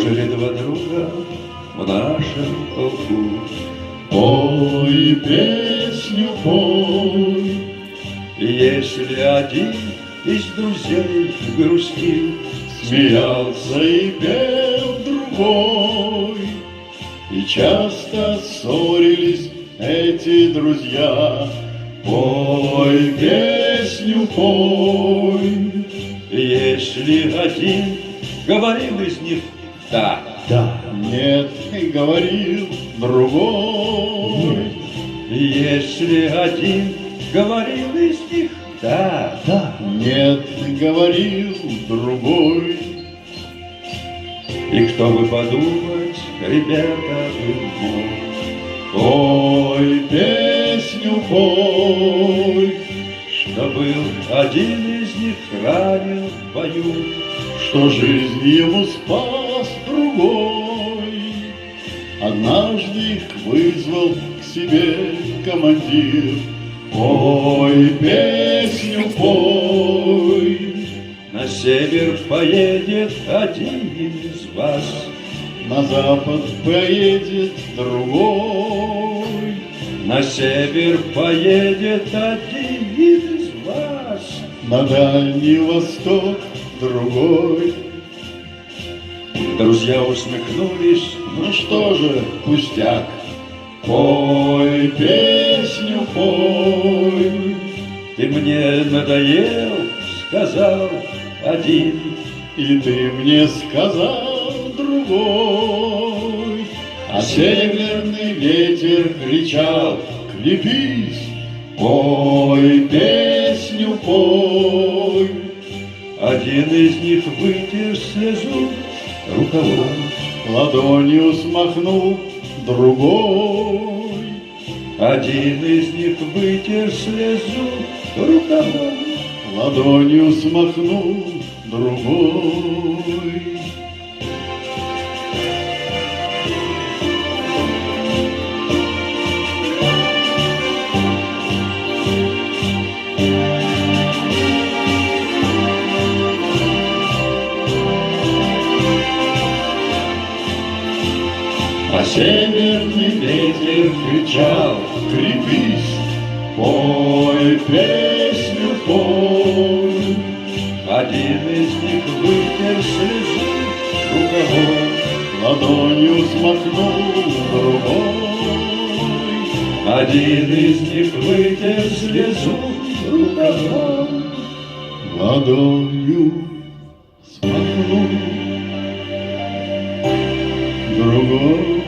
Были два друга в нашем полку. Пой песню, пой. И если один из друзей грустил, Смеялся и пел другой, и часто ссорились эти друзья. Пой песню, пой. и если один говорил из них «да», Да, нет, и говорил другой. и если один говорил из них «да», Да, нет, и говорил другой. и кто бы подумать, ребята, вы мой. Пой песню, пой. Что был один из них ранен в бою, Что жизнь ему спас другой. Однажды их вызвал к себе командир. Пой песню, пой. на север поедет один из вас, На запад поедет другой. на север поедет один из вас. На Дальний Восток другой. Друзья усмехнулись, Ну что же, пустяк. Пой песню, пой. ты мне надоел, сказал один, И ты мне сказал другой. А северный ветер кричал: крепись, пой песню, пой. один из них вытер слезу рукавом, Ладонью смахнул другой. один из них вытер слезу рукавом. Ладонью смахнул другой. А северный ветер кричал: крепись, пой песню, пой. Один из них вытер слезу рукавом, Ладонью смахнул другой. один из них вытер слезу рукавом. Ладонью смахнул другой.